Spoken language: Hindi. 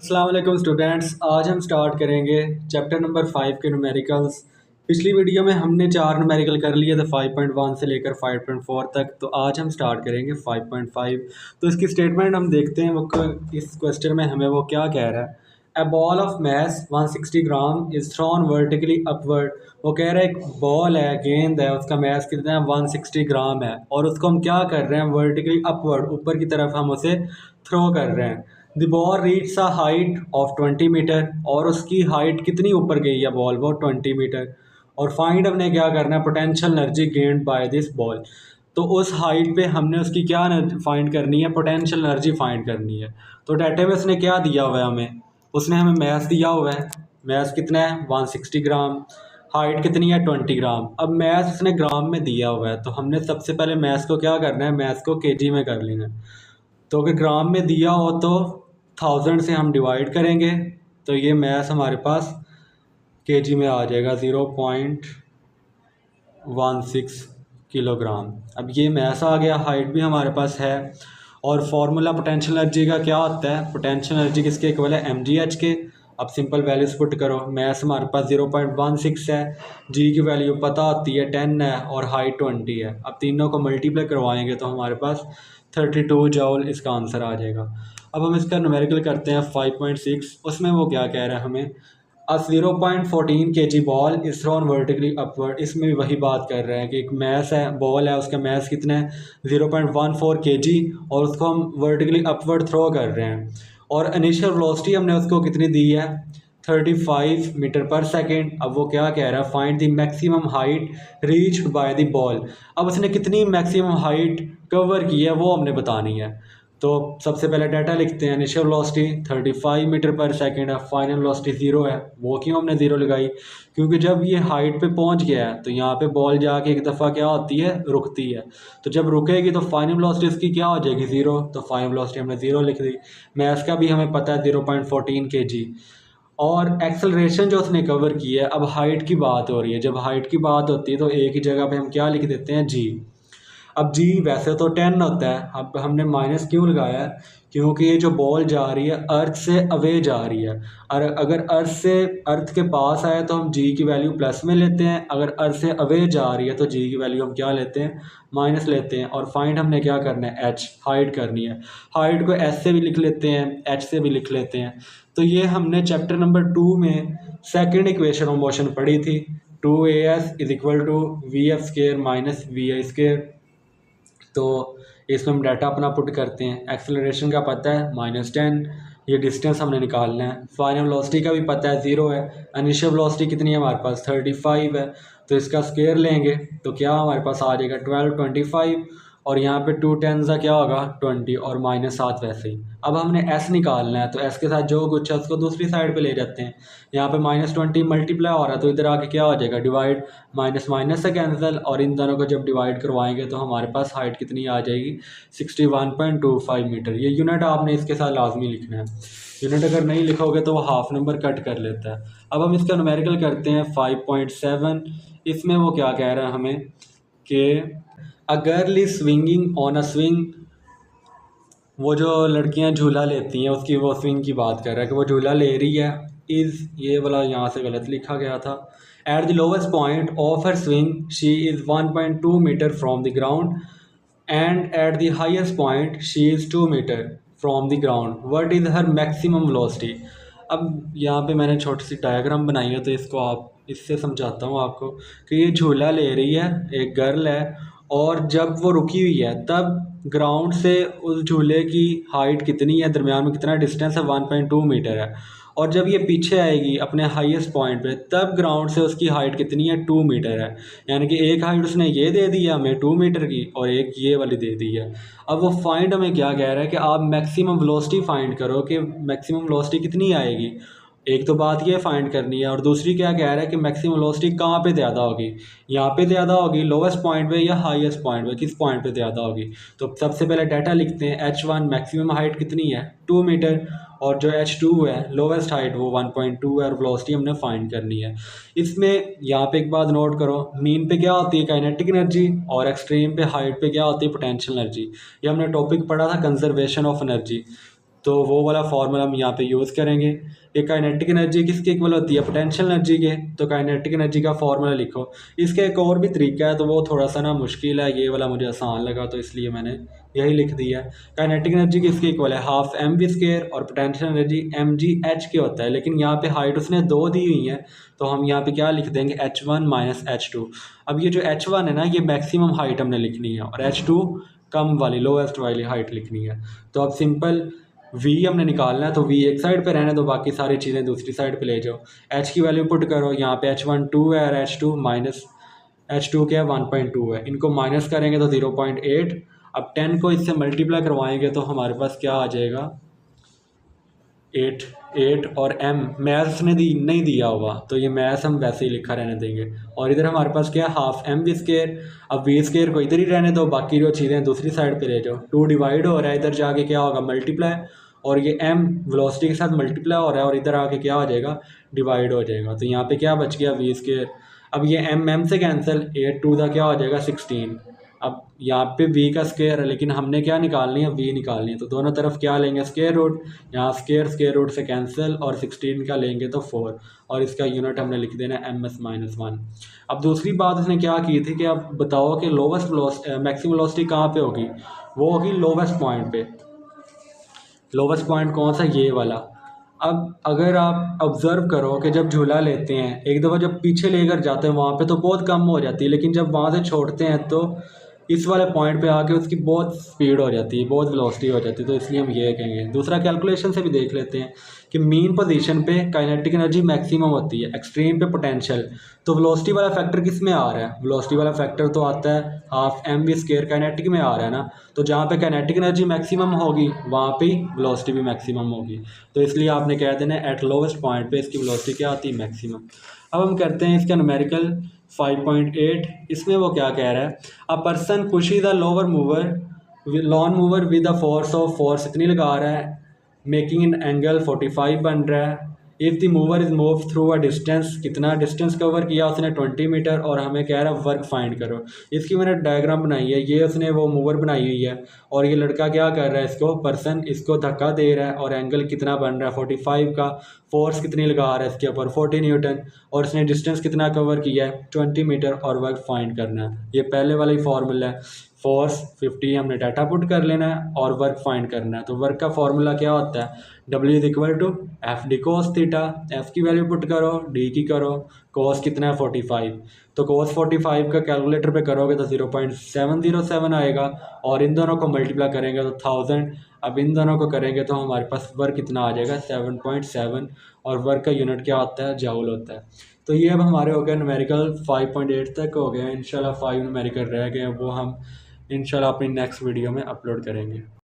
अस्सलाम वालेकुम स्टूडेंट्स। आज हम स्टार्ट करेंगे चैप्टर नंबर 5 के न्यूमेरिकल्स। पिछली वीडियो में हमने 4 न्यूमेरिकल कर लिए थे 5.1 से लेकर 5.4 तक। तो आज हम स्टार्ट करेंगे 5.5। तो इसकी स्टेटमेंट हम देखते हैं इस क्वेश्चन में हमें वो क्या कह रहा है। A ball of mass 160 gram is thrown vertically upward. वो कह रहा है एक बॉल है, गेंद है, उसका मैस कितना है 160 ग्राम है और उसको हम क्या कर रहे हैं वर्टिकली अपवर्ड, ऊपर की तरफ हम उसे थ्रो कर रहे हैं। The ball reach a height of 20 metre और उसकी हाइट कितनी ऊपर गई है बॉल, वो 20 मीटर। और फाइंड हमने क्या करना है potential energy gained by this ball. तो उस हाइट पे हमने उसकी क्या फाइंड करनी है, पोटेंशियल एनर्जी फाइंड करनी है। तो डाटा में उसने क्या दिया हुआ है हमें, उसने हमें मैथ दिया हुआ है। मैथ कितना है 160 ग्राम, हाइट कितनी है 20 ग्राम। अब मैथ उसने ग्राम में दिया हुआ है तो हमने सबसे पहले मैथ को क्या करना है, मैथ को केजी में कर लेना है। तो अगर ग्राम में दिया हो तो 1000 से हम डिवाइड करेंगे तो ये मैथ हमारे पास केजी में आ जाएगा 0.16 किलोग्राम। अब ये मैथ आ गया, हाइट भी हमारे पास है। और फार्मूला पोटेंशियल एनर्जी का क्या होता है, पोटेंशियल एनर्जी किसके इक्वल है mgh के। अब सिंपल वैल्यूज पुट करो, मैथ हमारे पास 0.16 है, जी की वैल्यू पता होती है 10 है और हाइट 20 है। अब तीनों को मल्टीप्लाई करवाएंगे तो हमारे पास 32 जॉल इसका आंसर आ जाएगा। अब हम इसका न्यूमेरिकल करते हैं 5.6। उसमें वो क्या कह रहा है हमें, अ 0.14 kg ball is throne vertically upward. इसमें भी वही बात कर रहे हैं कि एक मैस है, बॉल है, उसका मैस कितना है 0.14 kg और उसको हम वर्टिकली अपवर्ड थ्रो कर रहे हैं। और इनिशियल वेलोसिटी हमने उसको कितनी दी है 35 मीटर पर सेकेंड। अब वो क्या कह रहा है, find the maximum height reached by the ball. अब उसने कितनी मैक्सिमम हाइट कवर की है वो हमने बतानी है। तो सबसे पहले डाटा लिखते हैं, इनिशियल वेलोसिटी 35 मीटर पर सेकंड है, फाइनल वेलोसिटी 0 है। वो क्यों हमने 0 लगाई, क्योंकि जब ये हाइट पे पहुंच गया है तो यहाँ पे बॉल जाके एक दफ़ा क्या होती है, रुकती है। तो जब रुकेगी तो फाइनल वेलोसिटी इसकी क्या हो जाएगी 0। तो फाइनल वेलोसिटी हमने 0 लिख दी। मैथ का भी हमें पता है 0.14 kg। और एक्सेलरेशन जो उसने कवर की है, अब हाइट की बात हो रही है, जब हाइट की बात होती है तो एक ही जगह पे हम क्या लिख देते हैं जी। अब जी वैसे तो 10 होता है, अब हमने माइनस क्यों लगाया है, क्योंकि ये जो बॉल जा रही है अर्थ से अवे जा रही है। और अगर अर्थ के पास आए तो हम जी की वैल्यू प्लस में लेते हैं, अगर अर्थ से अवे जा रही है तो जी की वैल्यू हम क्या लेते हैं, माइनस लेते हैं। और फाइंड हमने क्या करना है, एच हाइट करनी है। हाइट को एच से भी लिख लेते हैं, एच से भी लिख लेते हैं। तो ये हमने चैप्टर नंबर 2 में सेकेंड इक्वेशन ऑफ मोशन पढ़ी थी, 2as is equal to V F square minus V I square. तो इसमें हम डाटा अपना पुट करते हैं। एक्सेलरेशन का पता है -10, ये डिस्टेंस हमने निकालना है। फाइनल वेलोसिटी का भी पता है 0 है। इनिशियल वेलोसिटी कितनी है हमारे पास 35 है, तो इसका स्क्वायर लेंगे तो क्या हमारे पास आ जाएगा 1225। और यहाँ पे 2 10 का क्या होगा 20 और -7 वैसे ही। अब हमने s निकालना है तो s के साथ जो कुछ है उसको दूसरी साइड पे ले जाते हैं। यहाँ पे -20 मल्टीप्लाई हो रहा है तो इधर आके क्या हो जाएगा डिवाइड, माइनस माइनस से कैंसिल। और इन दोनों को जब डिवाइड करवाएंगे तो हमारे पास हाइट कितनी आ जाएगी 61.25 मीटर। ये यूनिट आपने इसके साथ लाजमी लिखना है, यूनिट अगर नहीं लिखोगे तो वो हाफ नंबर कट कर लेता है। अब हम इसका न्यूमेरिकल करते हैं 5.7। इसमें वो क्या कह रहा है हमें कि a girl is swinging on a swing. वो जो लड़कियां झूला लेती हैं उसकी वो स्विंग की बात कर रहा है कि वो झूला ले रही है। इज़ ये वाला यहाँ से गलत लिखा गया था। At the lowest point of her swing she is 1.2 metre from the ground and at the highest point she is 2 metre from the ground. What is her maximum velocity. अब यहाँ पे मैंने छोटी सी डायग्राम बनाई है तो इसको आप इससे समझाता हूँ आपको कि ये झूला ले रही है, एक गर्ल है, और जब वो रुकी हुई है तब ग्राउंड से उस झूले की हाइट कितनी है, दरमियान में कितना डिस्टेंस है 1.2 मीटर है। और जब ये पीछे आएगी अपने हाईएस्ट पॉइंट पे तब ग्राउंड से उसकी हाइट कितनी है 2 मीटर है। यानी कि एक हाइट उसने ये दे दी है हमें 2 मीटर की और एक ये वाली दे दी है। अब वो फाइंड हमें क्या कह रहा है कि आप मैक्सिमम वेलोसिटी फाइंड करो कि मैक्सिमम वेलोसिटी कितनी आएगी। एक तो बात ये फाइंड करनी है और दूसरी क्या कह रहा है कि मैक्सिमम वेलोसिटी कहाँ पे ज़्यादा होगी, यहाँ पे ज़्यादा होगी लोवेस्ट पॉइंट पे या हाईएस्ट पॉइंट पे, किस पॉइंट पे ज़्यादा होगी। तो सबसे पहले डाटा लिखते हैं, H1 मैक्सिमम हाइट कितनी है 2 मीटर और जो H2 है लोवेस्ट हाइट वो 1.2 है और वेलोसिटी हमने फाइंड करनी है। इसमें यहाँ पे एक बात नोट करो, मीन पे क्या होती है काइनेटिक एनर्जी और एक्सट्रीम पे हाइट पे क्या होती है पोटेंशियल एनर्जी। ये हमने टॉपिक पढ़ा था कंजर्वेशन ऑफ एनर्जी। तो वो वाला फार्मूला हम यहाँ पे यूज़ करेंगे। ये काइनेटिक एनर्जी किसके इक्वल होती है? पोटेंशियल एनर्जी के। तो काइनेटिक एनर्जी का फार्मूला लिखो। इसका एक और भी तरीका है, तो वो थोड़ा सा ना मुश्किल है, ये वाला मुझे आसान लगा तो इसलिए मैंने यही लिख दिया है। काइनेटिक एनर्जी किसके इक्वल है? हाफ एम वी स्केयर, और potential energy M G H के होता है, लेकिन यहाँ पे हाइट उसने 2 दी हुई है, तो हम यहाँ पे क्या लिख देंगे? H1 minus H2। अब ये जो H1 है ना, ये मैक्सिमम हाइट हमने लिखनी है, और H2 कम वाली, लोवेस्ट वाली हाइट लिखनी है। तो अब सिंपल v हमने निकालना है, तो v एक साइड पे रहने दो, बाकी सारी चीज़ें दूसरी साइड पे ले जाओ। h की वैल्यू पुट करो, यहाँ पे H1 2 है और H2 माइनस H2 क्या है? 1.2 है। इनको माइनस करेंगे तो 0.8। अब 10 को इससे मल्टीप्लाई करवाएंगे तो हमारे पास क्या आ जाएगा? 8 और m मैथ्स ने नहीं दिया होगा, तो ये मैथ्स हम वैसे ही लिखा रहने देंगे। और इधर हमारे पास क्या है? Half M V square. अब वी स्केयर को इधर ही रहने दो, बाकी जो चीज़ें दूसरी साइड पे ले जाओ। 2 डिवाइड हो रहा है, इधर जाके क्या होगा? मल्टीप्लाई, और ये m वेलोसिटी के साथ मल्टीप्लाई हो रहा है, और इधर आके क्या हो जाएगा? डिवाइड हो जाएगा। तो यहाँ पे क्या बच गया? V square. अब ये m से कैंसिल, 8 2 का क्या हो जाएगा? 16। अब यहाँ पे v का स्क्वायर है, लेकिन हमने क्या निकालनी है? v निकालनी है, तो दोनों तरफ क्या लेंगे? Square root. यहाँ स्क्वायर रूट से कैंसिल, और 16 का लेंगे तो 4, और इसका यूनिट हमने लिख देना है ms-1। अब दूसरी बात उसने क्या की थी कि अब बताओ कि लोवेस्ट मैक्सिमम वेलोसिटी कहाँ पे होगी? वो होगी लोवेस्ट पॉइंट पे। लोवेस्ट पॉइंट कौन सा? ये वाला। अब अगर आप ऑब्ज़र्व करो कि जब झूला लेते हैं, एक दफ़ा जब पीछे लेकर जाते हैं वहाँ पे तो बहुत कम हो जाती है, लेकिन जब वहाँ से छोड़ते हैं तो इस वाले पॉइंट पे आके उसकी बहुत स्पीड हो जाती है, बहुत वेलोसिटी हो जाती है, तो इसलिए हम ये कहेंगे। दूसरा कैलकुलेशन से भी देख लेते हैं कि मीन पोजीशन पे काइनेटिक एनर्जी मैक्सिमम होती है, एक्सट्रीम पे पोटेंशियल। तो वेलोसिटी वाला फैक्टर किस में आ रहा है? वेलोसिटी वाला फैक्टर तो आता है half M V square, kinetic में आ रहा है ना। तो जहाँ पे काइनेटिक एनर्जी मैक्सिमम होगी वहाँ पे वेलोसिटी भी मैक्सिमम होगी, तो इसलिए आपने कह देना एट लोवेस्ट पॉइंट पे इसकी वेलोसिटी क्या आती है? मैक्सिमम। अब हम करते हैं इसका न्यूमेरिकल 5.8। इसमें वो क्या कह रहा है? A person pushes the lower mover lawn mower with the force इतनी लगा रहा है, मेकिंग इन एंगल 45 बन रहा है। If the mover is move through a distance, कितना डिस्टेंस कवर किया उसने? 20 मीटर, और हमें कह रहा है वर्क फाइंड करो। इसकी मैंने डायग्राम बनाई है, ये उसने वो मूवर बनाई हुई है, और ये लड़का क्या कर रहा है? इसको पर्सन इसको धक्का दे रहा है, और एंगल कितना बन रहा है? 45 का। फोर्स कितनी लगा रहा है इसके ऊपर? 40 न्यूटन, और इसने डिस्टेंस कितना कवर किया है? 20 मीटर, और वर्क फाइंड करना है। ये पहले वाला ही फॉर्मूला है। फोर्स 50 हमने डाटा पुट कर लेना है, और वर्क फाइंड करना है। तो वर्क का फॉर्मूला क्या होता है? W is equal to F D cos theta. F की वैल्यू पुट करो, डी की करो, कोस कितना है? 45। तो कोस 45 का कैलकुलेटर पे करोगे तो 0.707 आएगा, और इन दोनों को मल्टीप्लाई करेंगे तो 1000। अब इन दोनों को करेंगे तो हमारे पास वर्क कितना आ जाएगा? 7.7, और वर्क का यूनिट क्या होता है? जाउल होता है। तो ये अब हमारे हो गए न्यूमेरिकल 5.8 तक हो गए। इंशाल्लाह 5 न्यूमेरिकल रह गए, वो हम इंशाल्लाह अपनी नेक्स्ट वीडियो में अपलोड करेंगे।